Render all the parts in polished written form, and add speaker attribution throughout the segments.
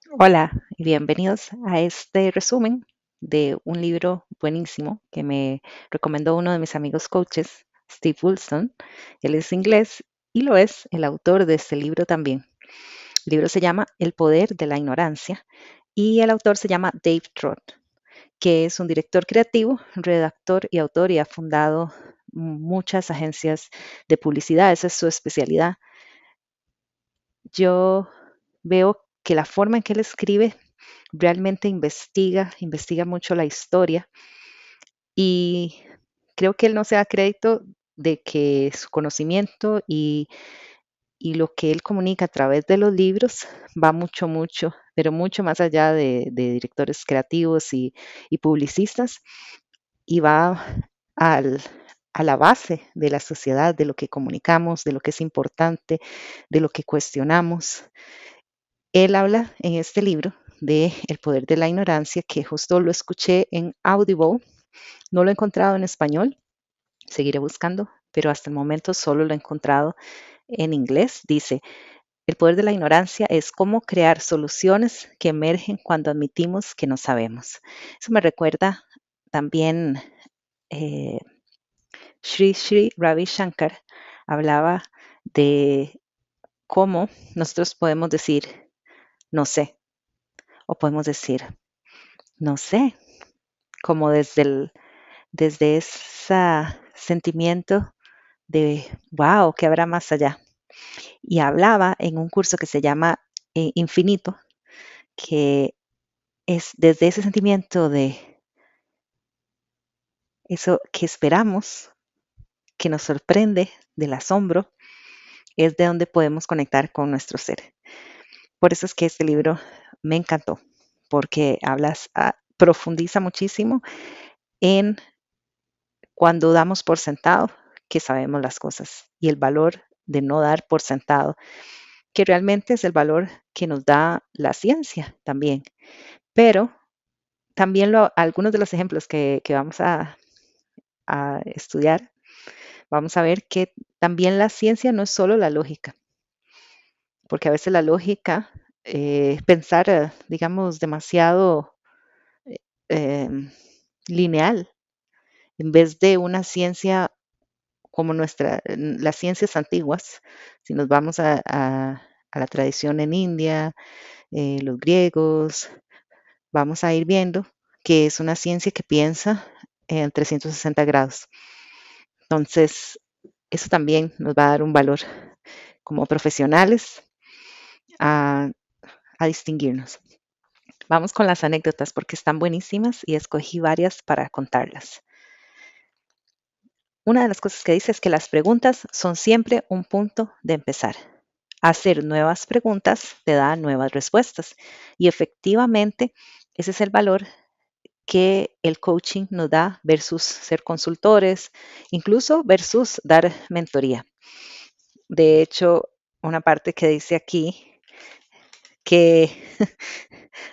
Speaker 1: Hola y bienvenidos a este resumen de un libro buenísimo que me recomendó uno de mis amigos coaches, Steve Wilson. Él es inglés y lo es el autor de este libro también. El libro se llama El poder de la ignorancia y el autor se llama Dave Trott, que es un director creativo, redactor y autor y ha fundado muchas agencias de publicidad. Esa es su especialidad. Yo veo que la forma en que él escribe realmente investiga mucho la historia y creo que él no se da crédito de que su conocimiento y lo que él comunica a través de los libros va mucho, pero mucho más allá de directores creativos y publicistas y va al, a la base de la sociedad, de lo que comunicamos, de lo que es importante, de lo que cuestionamos. Él habla en este libro de El poder de la ignorancia, que justo lo escuché en Audible. No lo he encontrado en español, seguiré buscando, pero hasta el momento solo lo he encontrado en inglés. Dice, el poder de la ignorancia es cómo crear soluciones que emergen cuando admitimos que no sabemos. Eso me recuerda también eh, Sri Ravi Shankar hablaba de cómo nosotros podemos decir no sé o podemos decir no sé, como desde ese sentimiento de, wow, ¿qué habrá más allá? Y hablaba en un curso que se llama Infinito, que es desde ese sentimiento de eso que esperamos, que nos sorprende, del asombro, es de donde podemos conectar con nuestro ser. Por eso es que este libro me encantó, porque profundiza muchísimo en cuando damos por sentado que sabemos las cosas y el valor de no dar por sentado, que realmente es el valor que nos da la ciencia también. Pero también algunos de los ejemplos que vamos a estudiar, vamos a ver que también la ciencia no es solo la lógica, porque a veces la lógica, pensar, digamos, demasiado em, lineal, en vez de una ciencia como las ciencias antiguas, si nos vamos a la tradición en India, los griegos, vamos a ir viendo que es una ciencia que piensa en 360 grados. Entonces, eso también nos va a dar un valor como profesionales a, a distinguirnos. Vamos con las anécdotas porque están buenísimas y escogí varias para contarlas. Una de las cosas que dice es que las preguntas son siempre un punto de empezar. Hacer nuevas preguntas te da nuevas respuestas y efectivamente ese es el valor que el coaching nos da versus ser consultores, incluso versus dar mentoría. De hecho, una parte que dice aquí que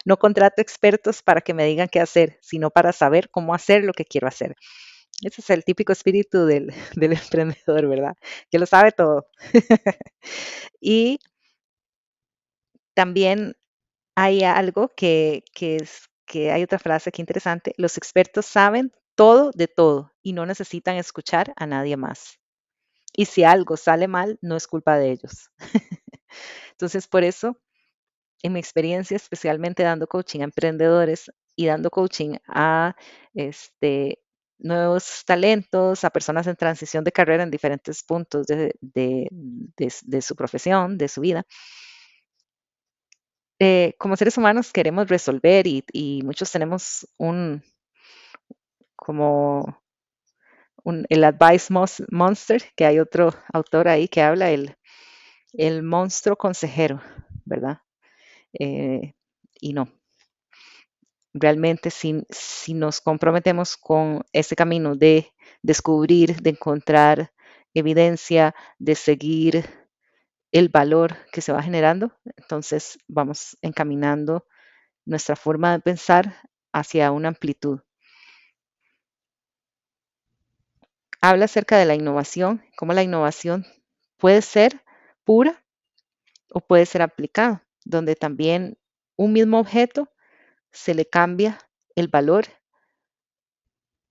Speaker 1: no contrato expertos para que me digan qué hacer, sino para saber cómo hacer lo que quiero hacer. Ese es el típico espíritu del emprendedor, ¿verdad? Que lo sabe todo. Y también hay algo que hay otra frase que interesante, los expertos saben todo de todo y no necesitan escuchar a nadie más. Y si algo sale mal, no es culpa de ellos. Entonces, por eso, en mi experiencia, especialmente dando coaching a emprendedores y dando coaching a este, nuevos talentos, a personas en transición de carrera en diferentes puntos de su profesión, de su vida, como seres humanos queremos resolver y muchos tenemos como el advice monster, que hay otro autor ahí que habla, el monstruo consejero, ¿verdad? Eh, y no, realmente si nos comprometemos con ese camino de descubrir, de encontrar evidencia, de seguir el valor que se va generando, entonces vamos encaminando nuestra forma de pensar hacia una amplitud. Habla acerca de la innovación, cómo la innovación puede ser pura o puede ser aplicada, donde también un mismo objeto se le cambia el valor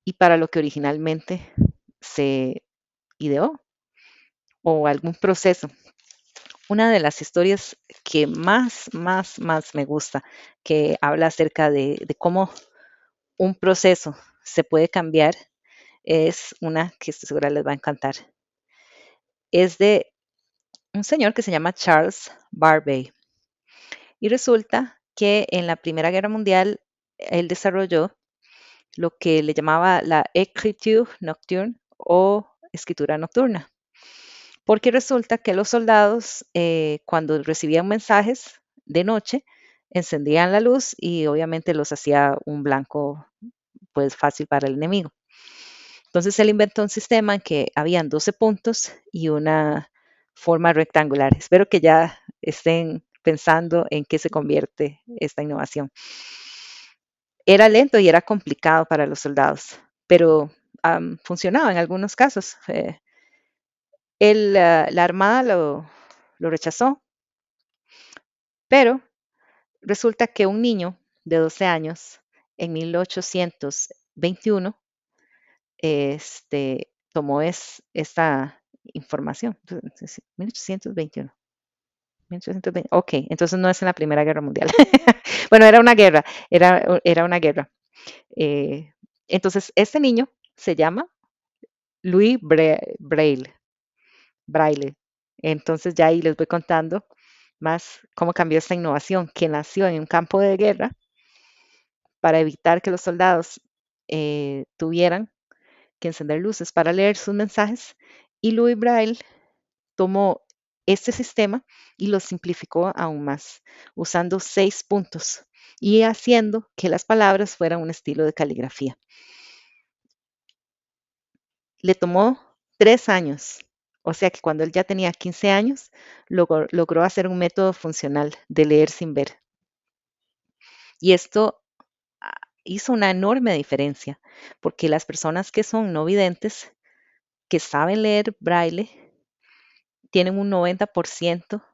Speaker 1: y para lo que originalmente se ideó o algún proceso. Una de las historias que más me gusta, que habla acerca de cómo un proceso se puede cambiar, es una que estoy segura les va a encantar. Es de un señor que se llama Charles Barbey. Y resulta que en la Primera Guerra Mundial él desarrolló lo que le llamaba la écriture nocturne o escritura nocturna. Porque resulta que los soldados, cuando recibían mensajes de noche, encendían la luz y obviamente los hacía un blanco pues fácil para el enemigo. Entonces él inventó un sistema en que habían 12 puntos y una forma rectangular. Espero que ya estén pensando en qué se convierte esta innovación. Era lento y era complicado para los soldados, pero funcionaba en algunos casos. La armada lo rechazó, pero resulta que un niño de 12 años en 1821 tomó esta información. 1821. 1820. Ok, entonces no es en la Primera Guerra Mundial. Bueno, era una guerra, era una guerra. Eh, entonces, este niño se llama Louis Braille. Entonces, ya ahí les voy contando más cómo cambió esta innovación, que nació en un campo de guerra para evitar que los soldados tuvieran que encender luces para leer sus mensajes. Y Louis Braille tomó este sistema y lo simplificó aún más, usando 6 puntos y haciendo que las palabras fueran un estilo de caligrafía. Le tomó 3 años, o sea que cuando él ya tenía 15 años, logró hacer un método funcional de leer sin ver. Y esto hizo una enorme diferencia, porque las personas que son no videntes, que saben leer braille, tienen un 90%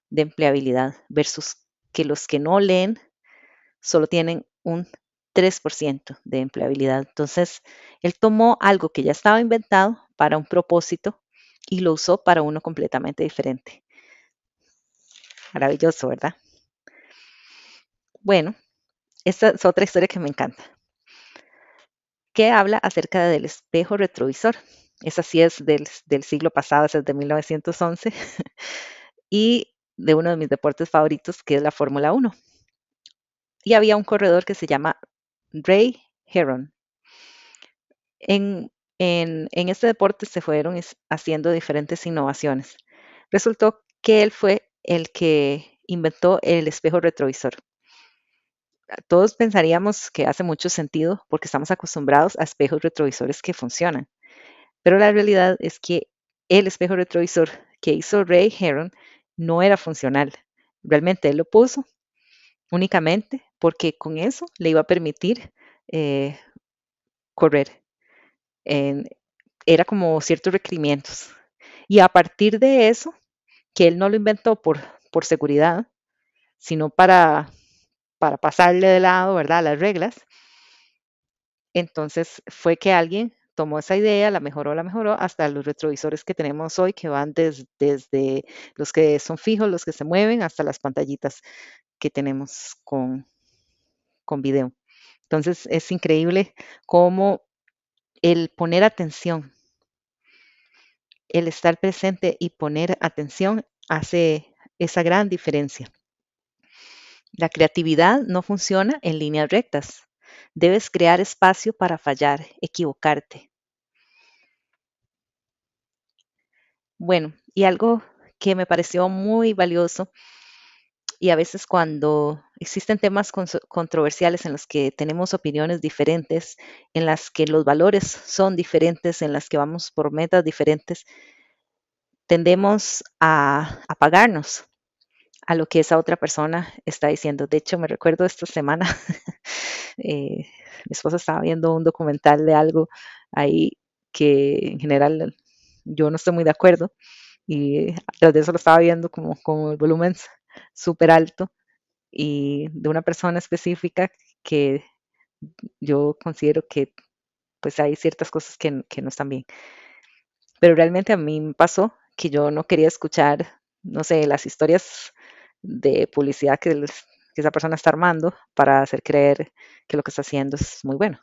Speaker 1: de empleabilidad versus que los que no leen solo tienen un 3% de empleabilidad. Entonces, él tomó algo que ya estaba inventado para un propósito y lo usó para uno completamente diferente. Maravilloso, ¿verdad? Bueno, esta es otra historia que me encanta, que habla acerca del espejo retrovisor. Esa sí es del siglo pasado, es de 1911, y de uno de mis deportes favoritos, que es la Fórmula 1. Y había un corredor que se llama Ray Heron. En este deporte se fueron haciendo diferentes innovaciones. Resultó que él fue el que inventó el espejo retrovisor. Todos pensaríamos que hace mucho sentido porque estamos acostumbrados a espejos retrovisores que funcionan, pero la realidad es que el espejo retrovisor que hizo Ray Heron no era funcional. Realmente él lo puso únicamente porque con eso le iba a permitir eh, correr. En- Era como ciertos requerimientos. Y a partir de eso, que él no lo inventó por seguridad, sino para pasarle de lado, ¿verdad?, las reglas, entonces fue que alguien tomó esa idea, la mejoró hasta los retrovisores que tenemos hoy, que van desde los que son fijos, los que se mueven, hasta las pantallitas que tenemos con video. Entonces es increíble cómo el poner atención, el estar presente y poner atención hace esa gran diferencia. La creatividad no funciona en líneas rectas. Debes crear espacio para fallar, equivocarte. Bueno, y algo que me pareció muy valioso, y a veces cuando existen temas controversiales en los que tenemos opiniones diferentes, en las que los valores son diferentes, en las que vamos por metas diferentes, tendemos a apagarnos a lo que esa otra persona está diciendo. De hecho, me recuerdo esta semana, mi esposa estaba viendo un documental de algo ahí que en general yo no estoy muy de acuerdo y tras de eso lo estaba viendo como con el volumen súper alto y de una persona específica que yo considero que pues hay ciertas cosas que no están bien. Pero realmente a mí me pasó que yo no quería escuchar, no sé, las historias de publicidad que esa persona está armando para hacer creer que lo que está haciendo es muy bueno.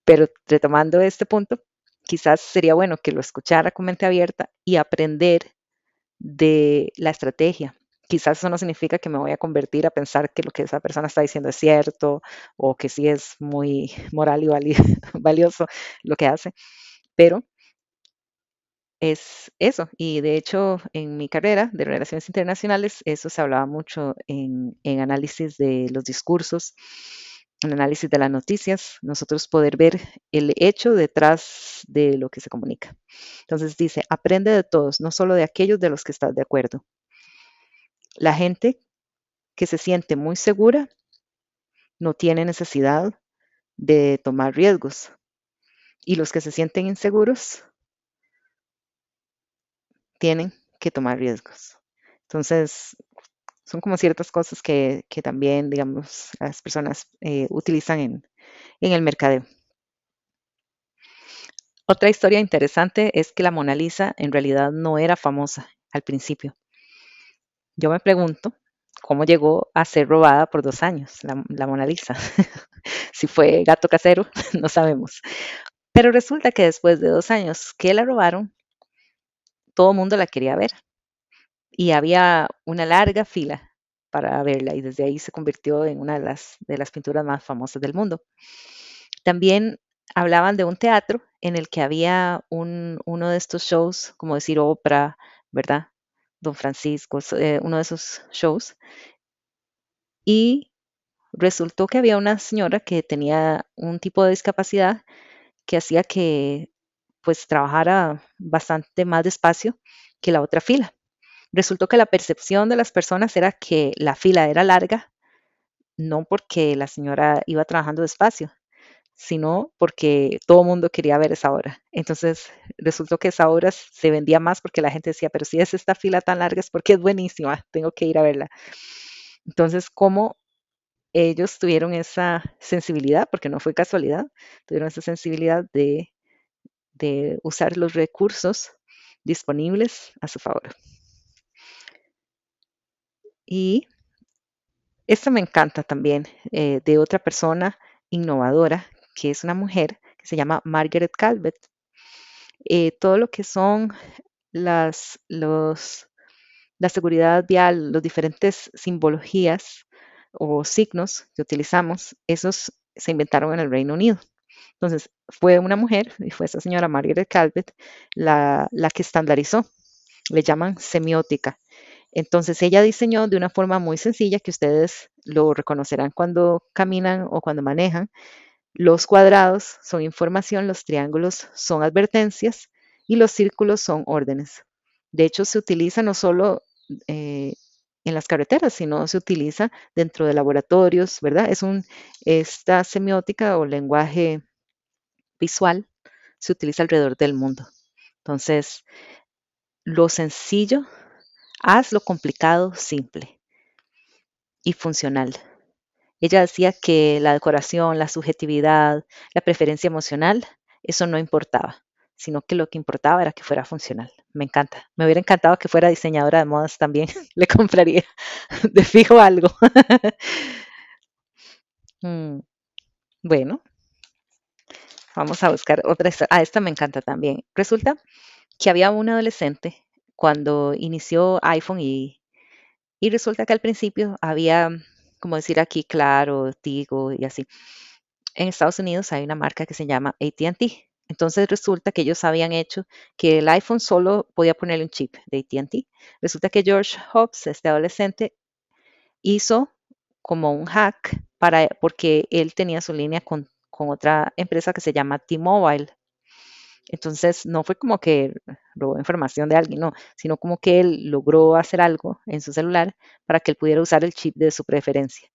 Speaker 1: Pero retomando este punto, quizás sería bueno que lo escuchara con mente abierta y aprender de la estrategia. Quizás eso no significa que me voy a convertir a pensar que lo que esa persona está diciendo es cierto o que sí es muy moral y valioso lo que hace, pero es eso. Y de hecho, en mi carrera de relaciones internacionales, eso se hablaba mucho en análisis de los discursos, en análisis de las noticias, nosotros poder ver el hecho detrás de lo que se comunica. Entonces dice, aprende de todos, no solo de aquellos de los que estás de acuerdo. La gente que se siente muy segura no tiene necesidad de tomar riesgos. Y los que se sienten inseguros tienen que tomar riesgos. Entonces, son como ciertas cosas que también, digamos, las personas utilizan en el mercadeo. Otra historia interesante es que la Mona Lisa en realidad no era famosa al principio. Yo me pregunto cómo llegó a ser robada por 2 años la Mona Lisa. Si fue gato casero, no sabemos. Pero resulta que después de 2 años que la robaron, todo el mundo la quería ver y había una larga fila para verla y desde ahí se convirtió en una de las pinturas más famosas del mundo. También hablaban de un teatro en el que había uno de estos shows, como decir ópera, ¿verdad? Don Francisco, uno de esos shows. Y resultó que había una señora que tenía un tipo de discapacidad que hacía que pues trabajara bastante más despacio que la otra fila. Resultó que la percepción de las personas era que la fila era larga, no porque la señora iba trabajando despacio, sino porque todo el mundo quería ver esa obra. Entonces resultó que esa obra se vendía más porque la gente decía, pero si es esta fila tan larga es porque es buenísima, tengo que ir a verla. Entonces, ¿cómo ellos tuvieron esa sensibilidad? Porque no fue casualidad, tuvieron esa sensibilidad de usar los recursos disponibles a su favor. Y esto me encanta también de otra persona innovadora, que es una mujer que se llama Margaret Calvert. Todo lo que son las, los, la seguridad vial, las diferentes simbologías o signos que utilizamos, esos se inventaron en el Reino Unido. Entonces, fue una mujer, y fue esa señora Margaret Calvert, la que estandarizó, le llaman semiótica. Entonces, ella diseñó de una forma muy sencilla que ustedes lo reconocerán cuando caminan o cuando manejan. Los cuadrados son información, los triángulos son advertencias y los círculos son órdenes. De hecho, se utiliza no solo eh, en las carreteras, sino se utiliza dentro de laboratorios, ¿verdad? Esta semiótica o lenguaje visual se utiliza alrededor del mundo. Entonces, lo sencillo, haz lo complicado simple y funcional. Ella decía que la decoración, la subjetividad, la preferencia emocional, eso no importaba, sino que lo que importaba era que fuera funcional. Me encanta. Me hubiera encantado que fuera diseñadora de modas también. Le compraría de fijo algo. Mm, bueno, vamos a buscar otra. Esta me encanta también. Resulta que había un adolescente cuando inició iPhone y resulta que al principio había, como decir aquí, Claro, Tigo y así. En Estados Unidos hay una marca que se llama AT&T. Entonces resulta que ellos habían hecho que el iPhone solo podía ponerle un chip de AT&T. Resulta que George Hobbs, este adolescente, hizo como un hack porque él tenía su línea con otra empresa que se llama T-Mobile. Entonces no fue como que robó información de alguien, no, sino como que él logró hacer algo en su celular para que él pudiera usar el chip de su preferencia.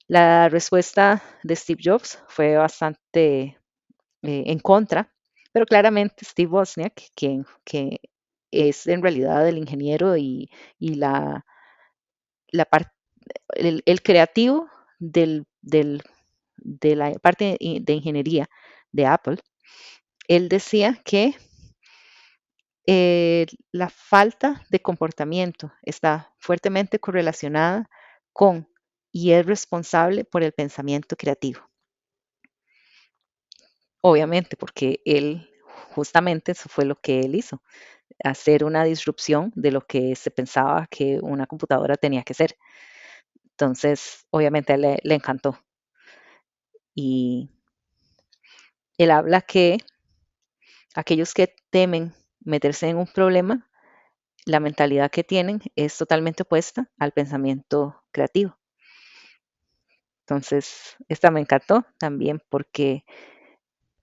Speaker 1: La respuesta de Steve Jobs fue bastante en contra, pero claramente Steve Wozniak, que es en realidad el ingeniero y la el creativo de la parte de ingeniería de Apple, él decía que la falta de comportamiento está fuertemente correlacionada con y es responsable por el pensamiento creativo. Obviamente, porque él, justamente eso fue lo que él hizo, hacer una disrupción de lo que se pensaba que una computadora tenía que ser. Entonces, obviamente a él le encantó. Y él habla que aquellos que temen meterse en un problema, la mentalidad que tienen es totalmente opuesta al pensamiento creativo. Entonces, esta me encantó también porque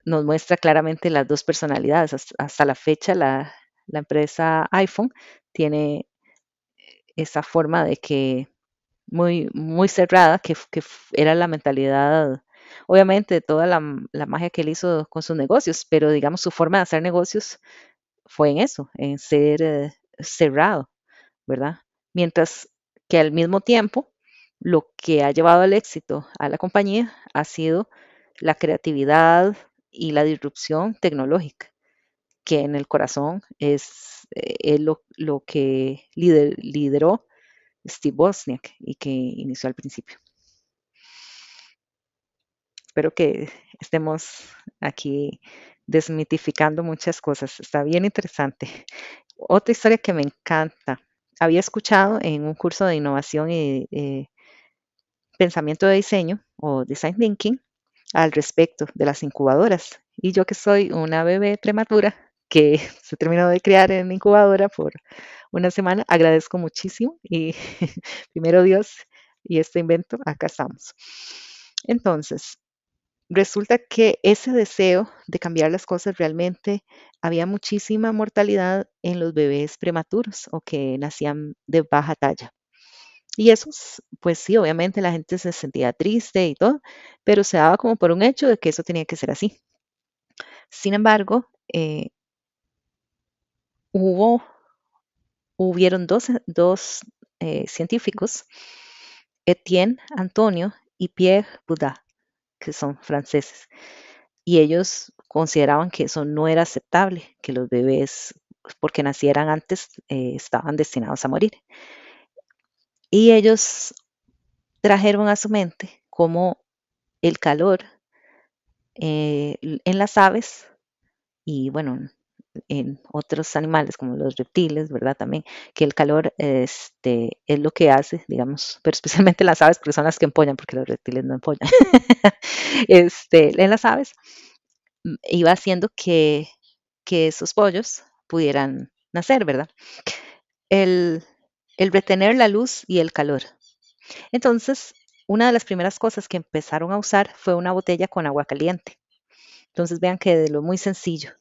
Speaker 1: nos muestra claramente las dos personalidades. Hasta la fecha, la empresa iPhone tiene esa forma de que muy, muy cerrada, que era la mentalidad, obviamente, de toda la magia que él hizo con sus negocios, pero digamos, su forma de hacer negocios fue en eso, en ser cerrado, ¿verdad? Mientras que al mismo tiempo, lo que ha llevado al éxito a la compañía ha sido la creatividad y la disrupción tecnológica, que en el corazón es lo que lideró Steve Wozniak y que inició al principio. Espero que estemos aquí desmitificando muchas cosas. Está bien interesante. Otra historia que me encanta. Había escuchado en un curso de innovación y pensamiento de diseño o design thinking al respecto de las incubadoras. Y yo que soy una bebé prematura que se terminó de criar en incubadora por una semana, agradezco muchísimo y primero Dios y este invento, acá estamos. Entonces, resulta que ese deseo de cambiar las cosas realmente había muchísima mortalidad en los bebés prematuros o que nacían de baja talla. Y eso, pues sí, obviamente la gente se sentía triste y todo, pero se daba como por un hecho de que eso tenía que ser así. Sin embargo, hubo, hubieron dos científicos, Etienne Antonio y Pierre Boudin, que son franceses, y ellos consideraban que eso no era aceptable, que los bebés, porque nacieran antes, estaban destinados a morir. Y ellos trajeron a su mente cómo el calor en las aves y bueno, en otros animales como los reptiles, ¿verdad? También, que el calor es lo que hace, digamos, pero especialmente las aves, porque son las que empollan, porque los reptiles no empollan. En las aves iba haciendo que esos pollos pudieran nacer, ¿verdad? El, el retener la luz y el calor. Entonces, una de las primeras cosas que empezaron a usar fue una botella con agua caliente. Entonces, vean que de lo muy sencillo.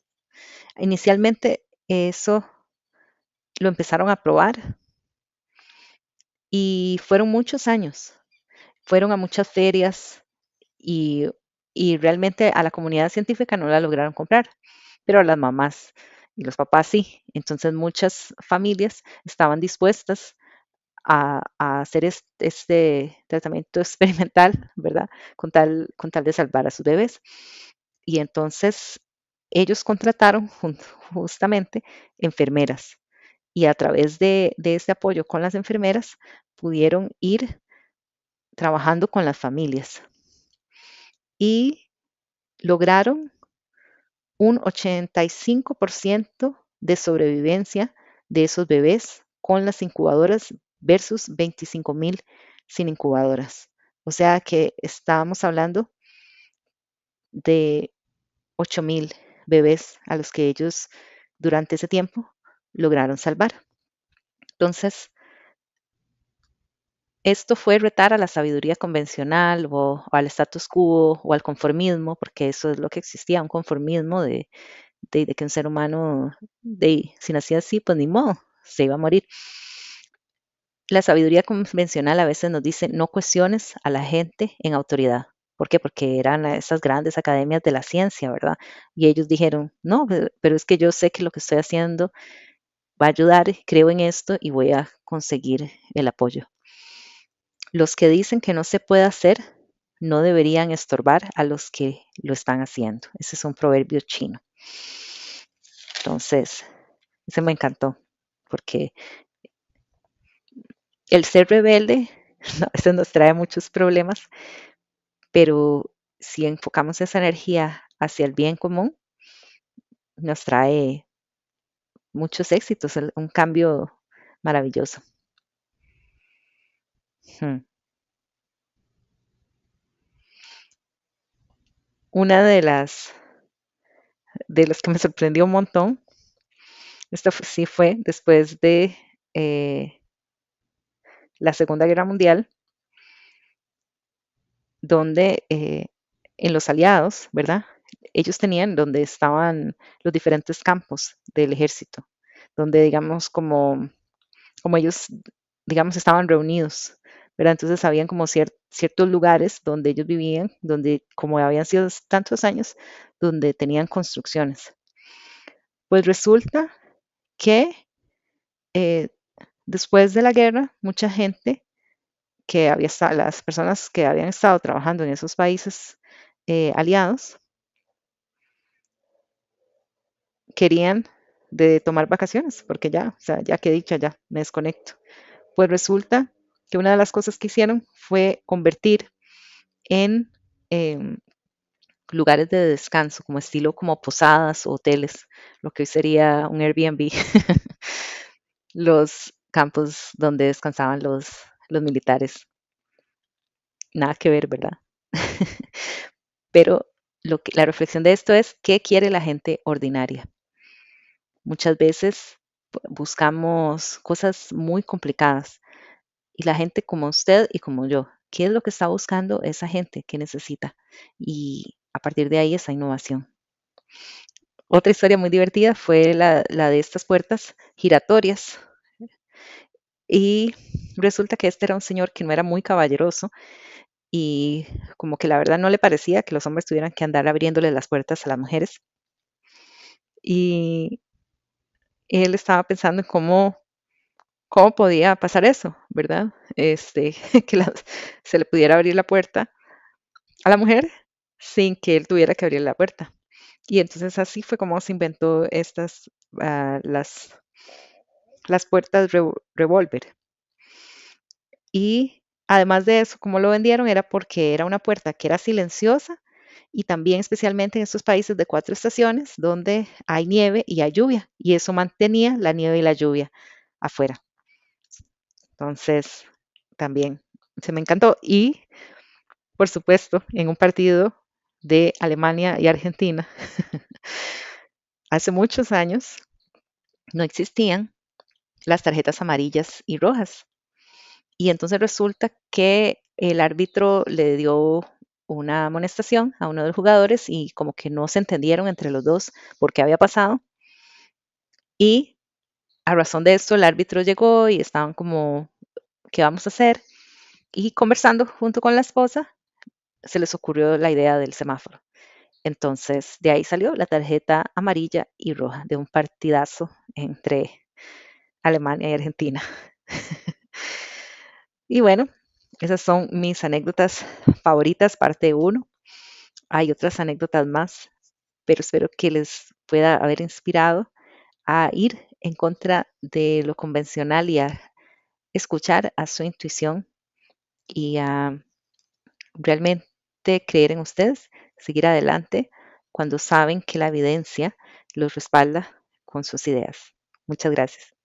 Speaker 1: Inicialmente, eso lo empezaron a probar y fueron muchos años. Fueron a muchas ferias y, y realmente a la comunidad científica no la lograron comprar, pero a las mamás y los papás sí. Entonces muchas familias estaban dispuestas a hacer este tratamiento experimental, ¿verdad? Con tal de salvar a sus bebés. Y entonces ellos contrataron justamente enfermeras y a través de este apoyo con las enfermeras pudieron ir trabajando con las familias y lograron un 85% de sobrevivencia de esos bebés con las incubadoras versus 25,000 sin incubadoras. O sea que estábamos hablando de 8,000 bebés a los que ellos durante ese tiempo lograron salvar. Entonces, esto fue retar a la sabiduría convencional o al status quo o al conformismo, porque eso es lo que existía, un conformismo de que un ser humano, si nacía así, pues ni modo, se iba a morir. La sabiduría convencional a veces nos dice no cuestiones a la gente en autoridad. ¿Por qué? Porque eran esas grandes academias de la ciencia, ¿verdad? Y ellos dijeron, no, pero es que yo sé que lo que estoy haciendo va a ayudar, creo en esto y voy a conseguir el apoyo. Los que dicen que no se puede hacer no deberían estorbar a los que lo están haciendo. Ese es un proverbio chino. Entonces, ese me encantó, porque el ser rebelde a veces nos trae muchos problemas, pero si enfocamos esa energía hacia el bien común, nos trae muchos éxitos, un cambio maravilloso. Hmm. Una de las que me sorprendió un montón, sí fue después de eh, la Segunda Guerra Mundial, donde en los aliados, ¿verdad? Ellos tenían donde estaban los diferentes campos del ejército, donde digamos como ellos, digamos, estaban reunidos, ¿verdad? Entonces habían como ciertos lugares donde ellos vivían, donde como habían sido tantos años, donde tenían construcciones. Pues resulta que eh, después de la guerra, mucha gente que había estado, las personas que habían estado trabajando en esos países aliados, querían de tomar vacaciones, porque ya, o sea, ya que dicha, ya me desconecto. Pues resulta que una de las cosas que hicieron fue convertir en lugares de descanso, como estilo como posadas o hoteles, lo que hoy sería un Airbnb, los campos donde descansaban los militares. Nada que ver, ¿verdad? Pero la reflexión de esto es, ¿qué quiere la gente ordinaria? Muchas veces buscamos cosas muy complicadas y la gente como usted y como yo, ¿qué es lo que está buscando esa gente que necesita? Y a partir de ahí esa innovación. Otra historia muy divertida fue la de estas puertas giratorias y resulta que este era un señor que no era muy caballeroso y como que la verdad no le parecía que los hombres tuvieran que andar abriéndole las puertas a las mujeres y él estaba pensando en cómo podía pasar eso, ¿verdad? Que se le pudiera abrir la puerta a la mujer sin que él tuviera que abrir la puerta. Y entonces así fue como se inventó las puertas revólver. Y además de eso, como lo vendieron era porque era una puerta que era silenciosa y también especialmente en estos países de 4 estaciones donde hay nieve y hay lluvia y eso mantenía la nieve y la lluvia afuera. Entonces, también se me encantó. Y, por supuesto, en un partido de Alemania y Argentina, hace muchos años no existían las tarjetas amarillas y rojas. Y entonces resulta que el árbitro le dio una amonestación a uno de los jugadores y como que no se entendieron entre los dos por qué había pasado. Y a razón de esto el árbitro llegó y estaban como, ¿qué vamos a hacer? Y conversando junto con la esposa, se les ocurrió la idea del semáforo. Entonces, de ahí salió la tarjeta amarilla y roja de un partidazo entre Alemania y Argentina. Y bueno, esas son mis anécdotas favoritas, parte uno. Hay otras anécdotas más, pero espero que les pueda haber inspirado a ir en contra de lo convencional y a escuchar a su intuición y a realmente creer en ustedes, seguir adelante cuando saben que la evidencia los respalda con sus ideas. Muchas gracias.